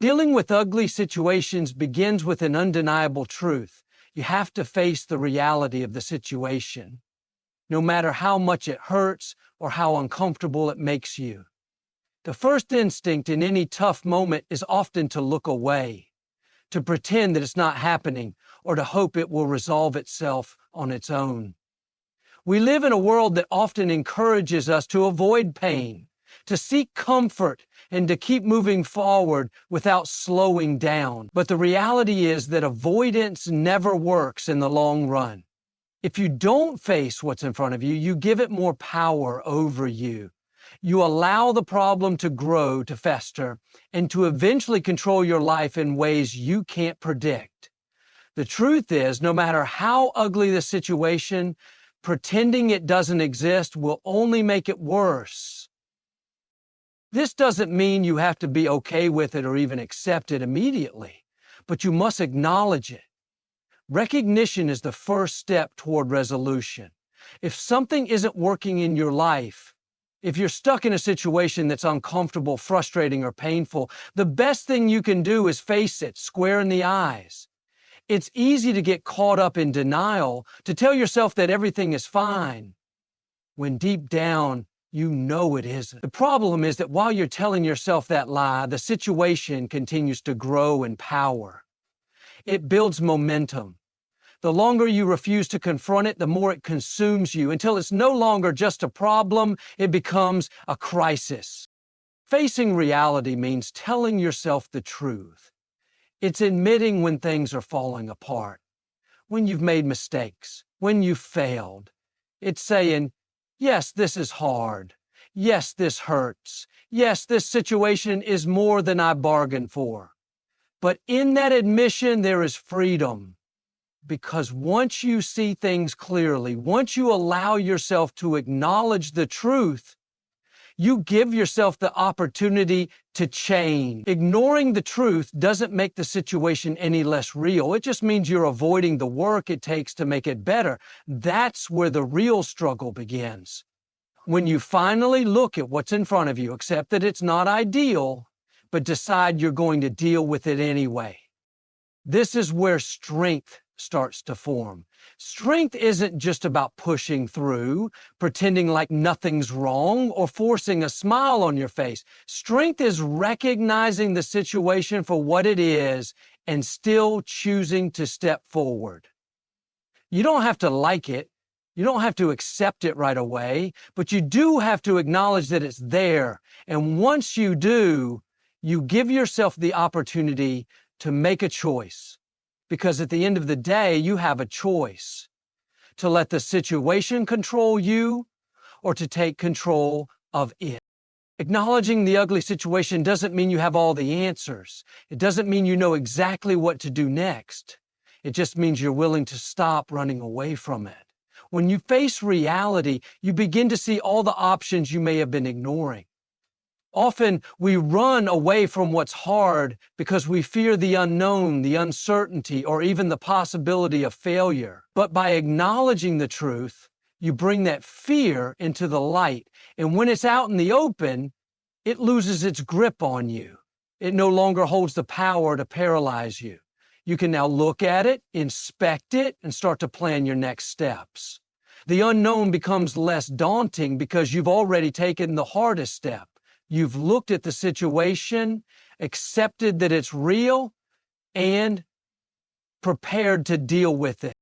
Dealing with ugly situations begins with an undeniable truth. You have to face the reality of the situation, no matter how much it hurts or how uncomfortable it makes you. The first instinct in any tough moment is often to look away, to pretend that it's not happening, or to hope it will resolve itself on its own. We live in a world that often encourages us to avoid pain, to seek comfort, and to keep moving forward without slowing down. But the reality is that avoidance never works in the long run. If you don't face what's in front of you, you give it more power over you. You allow the problem to grow, to fester, and to eventually control your life in ways you can't predict. The truth is, no matter how ugly the situation, pretending it doesn't exist will only make it worse. This doesn't mean you have to be okay with it or even accept it immediately, but you must acknowledge it. Recognition is the first step toward resolution. If something isn't working in your life, if you're stuck in a situation that's uncomfortable, frustrating, or painful, the best thing you can do is face it square in the eyes. It's easy to get caught up in denial, to tell yourself that everything is fine, when deep down, you know it isn't. The problem is that while you're telling yourself that lie, the situation continues to grow in power. It builds momentum. The longer you refuse to confront it, the more it consumes you, until it's no longer just a problem, it becomes a crisis. Facing reality means telling yourself the truth. It's admitting when things are falling apart, when you've made mistakes, when you've failed. It's saying, yes, this is hard. Yes, this hurts. Yes, this situation is more than I bargained for. But in that admission, there is freedom. Because once you see things clearly, once you allow yourself to acknowledge the truth, you give yourself the opportunity to change. Ignoring the truth doesn't make the situation any less real. It just means you're avoiding the work it takes to make it better. That's where the real struggle begins. When you finally look at what's in front of you, accept that it's not ideal, but decide you're going to deal with it anyway. This is where strength starts to form. Strength isn't just about pushing through, pretending like nothing's wrong, or forcing a smile on your face. Strength is recognizing the situation for what it is and still choosing to step forward. You don't have to like it. You don't have to accept it right away, but you do have to acknowledge that it's there. And once you do, you give yourself the opportunity to make a choice. Because at the end of the day, you have a choice to let the situation control you or to take control of it. Acknowledging the ugly situation doesn't mean you have all the answers. It doesn't mean you know exactly what to do next. It just means you're willing to stop running away from it. When you face reality, you begin to see all the options you may have been ignoring. Often we run away from what's hard because we fear the unknown, the uncertainty, or even the possibility of failure. But by acknowledging the truth, you bring that fear into the light. And when it's out in the open, it loses its grip on you. It no longer holds the power to paralyze you. You can now look at it, inspect it, and start to plan your next steps. The unknown becomes less daunting because you've already taken the hardest step. You've looked at the situation, accepted that it's real, and prepared to deal with it.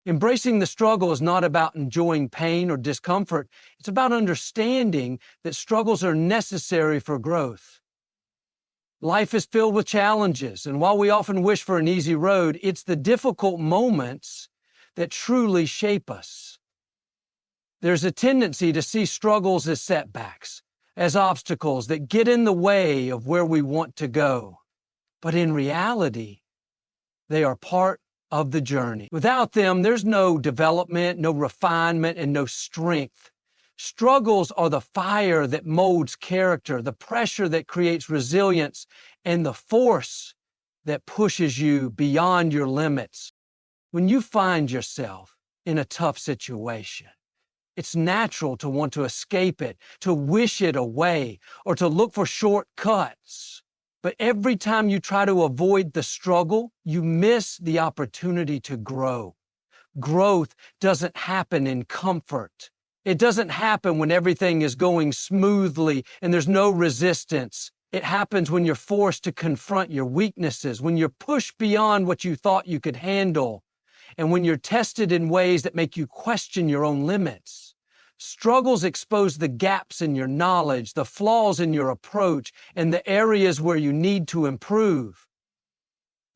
Embracing the struggle is not about enjoying pain or discomfort. It's about understanding that struggles are necessary for growth. Life is filled with challenges, and while we often wish for an easy road, it's the difficult moments that truly shape us. There's a tendency to see struggles as setbacks, as obstacles that get in the way of where we want to go. But in reality, they are part of the journey. Without them, there's no development, no refinement, and no strength. Struggles are the fire that molds character, the pressure that creates resilience, and the force that pushes you beyond your limits. When you find yourself in a tough situation, it's natural to want to escape it, to wish it away, or to look for shortcuts. But every time you try to avoid the struggle, you miss the opportunity to grow. Growth doesn't happen in comfort. It doesn't happen when everything is going smoothly and there's no resistance. It happens when you're forced to confront your weaknesses, when you're pushed beyond what you thought you could handle, and when you're tested in ways that make you question your own limits. Struggles expose the gaps in your knowledge, the flaws in your approach, and the areas where you need to improve.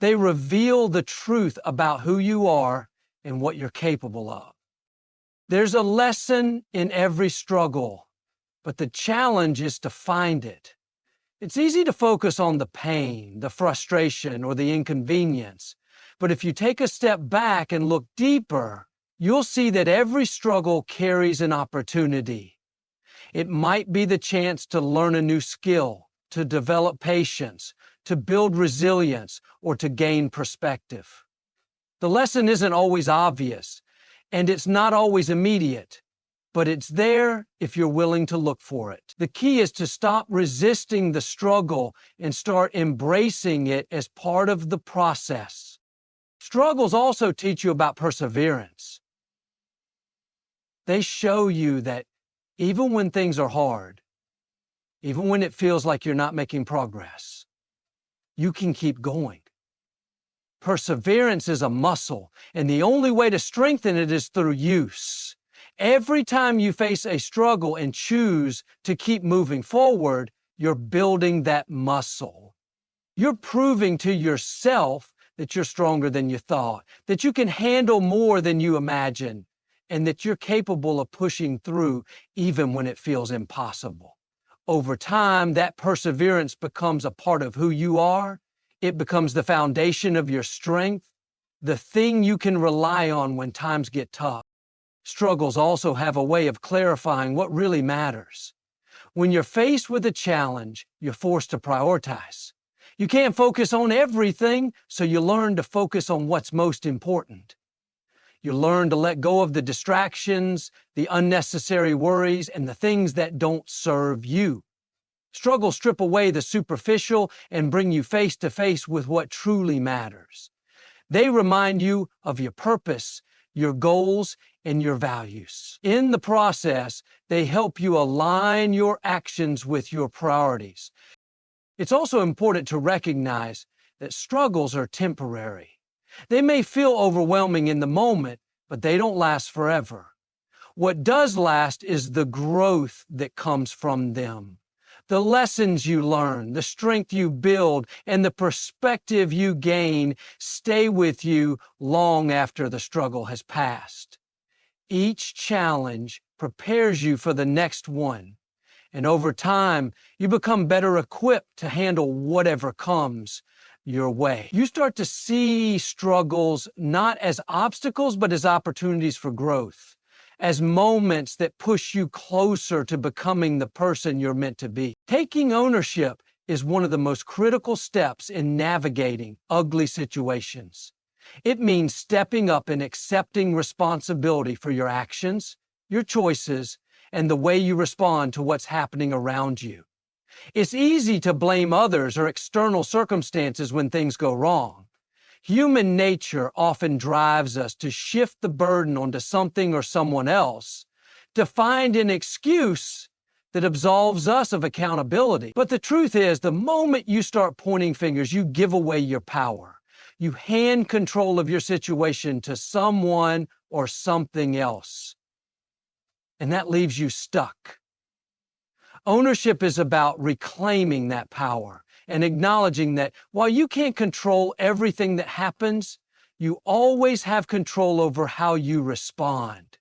They reveal the truth about who you are and what you're capable of. There's a lesson in every struggle, but the challenge is to find it. It's easy to focus on the pain, the frustration, or the inconvenience, but if you take a step back and look deeper, you'll see that every struggle carries an opportunity. It might be the chance to learn a new skill, to develop patience, to build resilience, or to gain perspective. The lesson isn't always obvious, and it's not always immediate, but it's there if you're willing to look for it. The key is to stop resisting the struggle and start embracing it as part of the process. Struggles also teach you about perseverance. They show you that even when things are hard, even when it feels like you're not making progress, you can keep going. Perseverance is a muscle, and the only way to strengthen it is through use. Every time you face a struggle and choose to keep moving forward, you're building that muscle. You're proving to yourself that you're stronger than you thought, that you can handle more than you imagined, and that you're capable of pushing through even when it feels impossible. Over time, that perseverance becomes a part of who you are. It becomes the foundation of your strength, the thing you can rely on when times get tough. Struggles also have a way of clarifying what really matters. When you're faced with a challenge, you're forced to prioritize. You can't focus on everything, so you learn to focus on what's most important. You learn to let go of the distractions, the unnecessary worries, and the things that don't serve you. Struggles strip away the superficial and bring you face to face with what truly matters. They remind you of your purpose, your goals, and your values. In the process, they help you align your actions with your priorities. It's also important to recognize that struggles are temporary. They may feel overwhelming in the moment, but they don't last forever. What does last is the growth that comes from them. The lessons you learn, the strength you build, and the perspective you gain stay with you long after the struggle has passed. Each challenge prepares you for the next one, and over time, you become better equipped to handle whatever comes your way. You start to see struggles not as obstacles, but as opportunities for growth, as moments that push you closer to becoming the person you're meant to be. Taking ownership is one of the most critical steps in navigating ugly situations. It means stepping up and accepting responsibility for your actions, your choices, and the way you respond to what's happening around you. It's easy to blame others or external circumstances when things go wrong. Human nature often drives us to shift the burden onto something or someone else, to find an excuse that absolves us of accountability. But the truth is, the moment you start pointing fingers, you give away your power. You hand control of your situation to someone or something else, and that leaves you stuck. Ownership is about reclaiming that power and acknowledging that while you can't control everything that happens, you always have control over how you respond.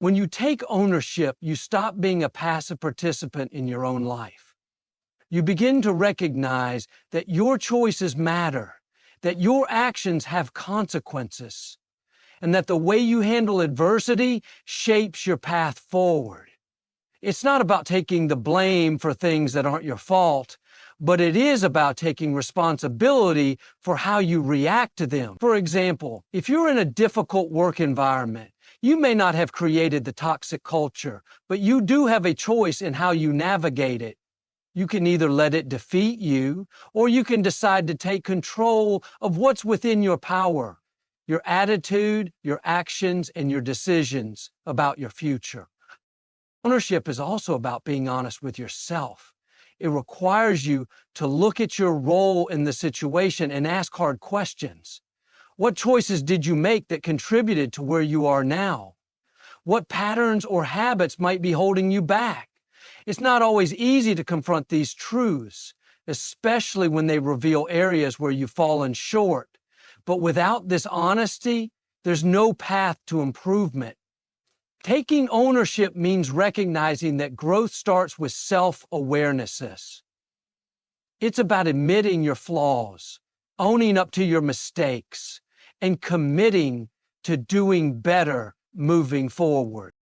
When you take ownership, you stop being a passive participant in your own life. You begin to recognize that your choices matter, that your actions have consequences, and that the way you handle adversity shapes your path forward. It's not about taking the blame for things that aren't your fault, but it is about taking responsibility for how you react to them. For example, if you're in a difficult work environment, you may not have created the toxic culture, but you do have a choice in how you navigate it. You can either let it defeat you, or you can decide to take control of what's within your power, your attitude, your actions, and your decisions about your future. Ownership is also about being honest with yourself. It requires you to look at your role in the situation and ask hard questions. What choices did you make that contributed to where you are now? What patterns or habits might be holding you back? It's not always easy to confront these truths, especially when they reveal areas where you've fallen short. But without this honesty, there's no path to improvement. Taking ownership means recognizing that growth starts with self-awareness. It's about admitting your flaws, owning up to your mistakes, and committing to doing better moving forward.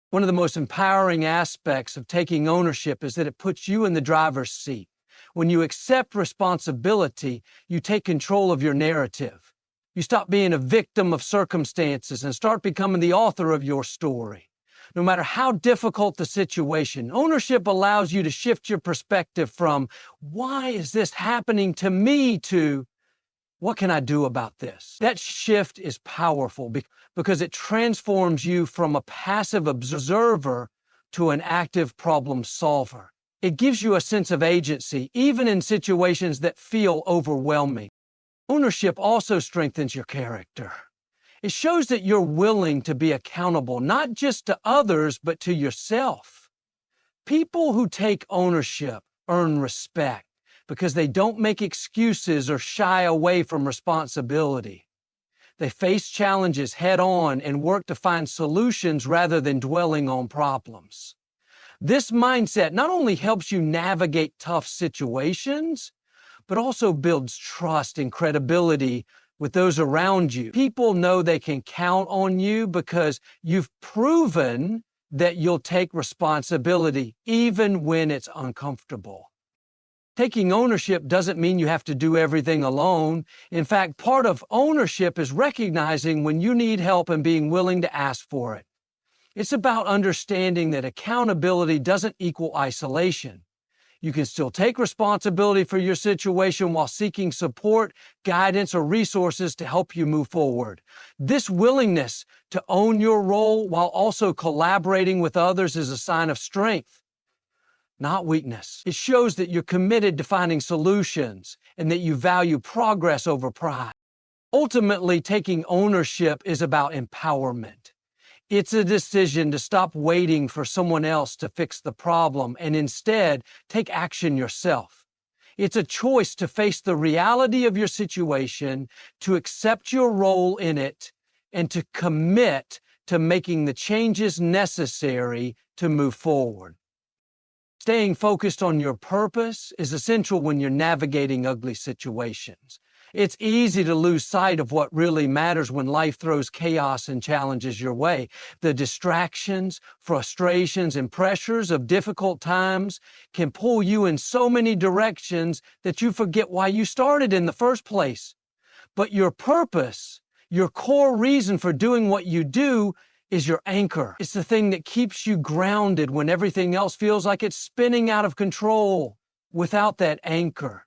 One of the most empowering aspects of taking ownership is that it puts you in the driver's seat. When you accept responsibility, you take control of your narrative. You stop being a victim of circumstances and start becoming the author of your story. No matter how difficult the situation, ownership allows you to shift your perspective from, "Why is this happening to me?" to, "What can I do about this?" That shift is powerful because it transforms you from a passive observer to an active problem solver. It gives you a sense of agency, even in situations that feel overwhelming. Ownership also strengthens your character. It shows that you're willing to be accountable, not just to others, but to yourself. People who take ownership earn respect because they don't make excuses or shy away from responsibility. They face challenges head-on and work to find solutions rather than dwelling on problems. This mindset not only helps you navigate tough situations, but also builds trust and credibility with those around you. People know they can count on you because you've proven that you'll take responsibility even when it's uncomfortable. Taking ownership doesn't mean you have to do everything alone. In fact, part of ownership is recognizing when you need help and being willing to ask for it. It's about understanding that accountability doesn't equal isolation. You can still take responsibility for your situation while seeking support, guidance, or resources to help you move forward. This willingness to own your role while also collaborating with others is a sign of strength, not weakness. It shows that you're committed to finding solutions and that you value progress over pride. Ultimately, taking ownership is about empowerment. It's a decision to stop waiting for someone else to fix the problem and instead take action yourself. It's a choice to face the reality of your situation, to accept your role in it, and to commit to making the changes necessary to move forward. Staying focused on your purpose is essential when you're navigating ugly situations. It's easy to lose sight of what really matters when life throws chaos and challenges your way. The distractions, frustrations, and pressures of difficult times can pull you in so many directions that you forget why you started in the first place. But your purpose, your core reason for doing what you do, is your anchor. It's the thing that keeps you grounded when everything else feels like it's spinning out of control. Without that anchor,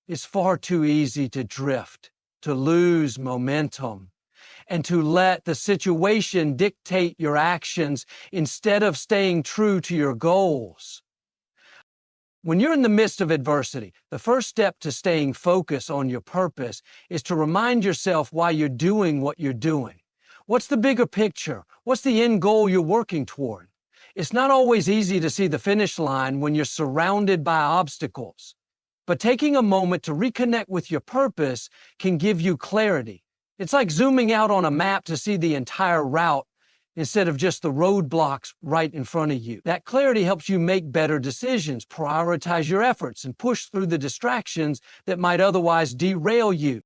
it's far too easy to drift, to lose momentum, and to let the situation dictate your actions instead of staying true to your goals. When you're in the midst of adversity, the first step to staying focused on your purpose is to remind yourself why you're doing what you're doing. What's the bigger picture? What's the end goal you're working toward? It's not always easy to see the finish line when you're surrounded by obstacles. But taking a moment to reconnect with your purpose can give you clarity. It's like zooming out on a map to see the entire route instead of just the roadblocks right in front of you. That clarity helps you make better decisions, prioritize your efforts, and push through the distractions that might otherwise derail you.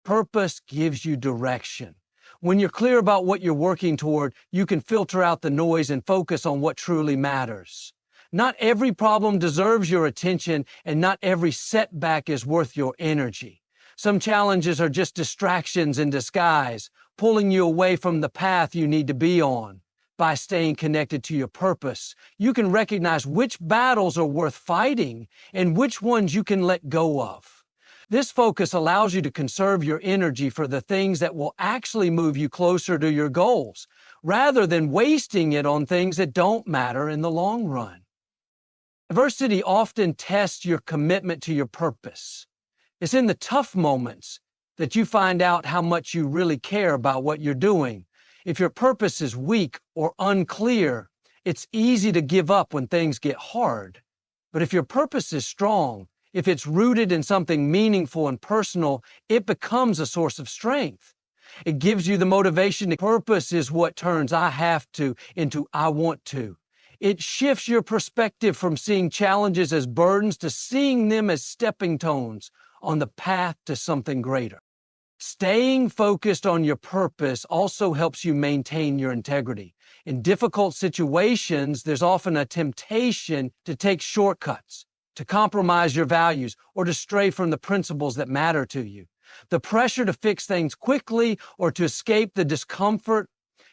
Purpose gives you direction. When you're clear about what you're working toward, you can filter out the noise and focus on what truly matters. Not every problem deserves your attention, and not every setback is worth your energy. Some challenges are just distractions in disguise, pulling you away from the path you need to be on. By staying connected to your purpose, you can recognize which battles are worth fighting and which ones you can let go of. This focus allows you to conserve your energy for the things that will actually move you closer to your goals, rather than wasting it on things that don't matter in the long run. Adversity often tests your commitment to your purpose. It's in the tough moments that you find out how much you really care about what you're doing. If your purpose is weak or unclear, it's easy to give up when things get hard. But if your purpose is strong, if it's rooted in something meaningful and personal, it becomes a source of strength. It gives you the motivation. Purpose is what turns "I have to" into "I want to." It shifts your perspective from seeing challenges as burdens to seeing them as stepping stones on the path to something greater. Staying focused on your purpose also helps you maintain your integrity. In difficult situations, there's often a temptation to take shortcuts, to compromise your values, or to stray from the principles that matter to you. The pressure to fix things quickly or to escape the discomfort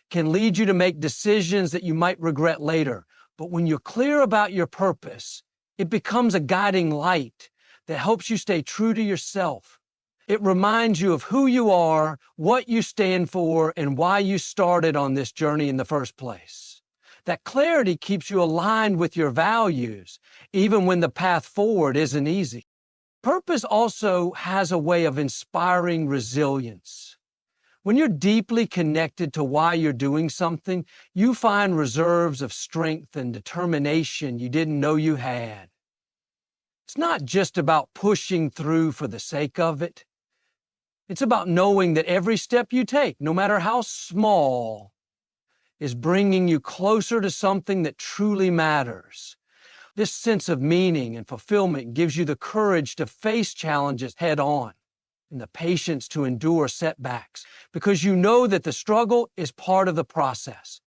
can lead you to make decisions that you might regret later. But when you're clear about your purpose, it becomes a guiding light that helps you stay true to yourself. It reminds you of who you are, what you stand for, and why you started on this journey in the first place. That clarity keeps you aligned with your values, even when the path forward isn't easy. Purpose also has a way of inspiring resilience. When you're deeply connected to why you're doing something, you find reserves of strength and determination you didn't know you had. It's not just about pushing through for the sake of it. It's about knowing that every step you take, no matter how small, is bringing you closer to something that truly matters. This sense of meaning and fulfillment gives you the courage to face challenges head on and the patience to endure setbacks, because you know that the struggle is part of the process.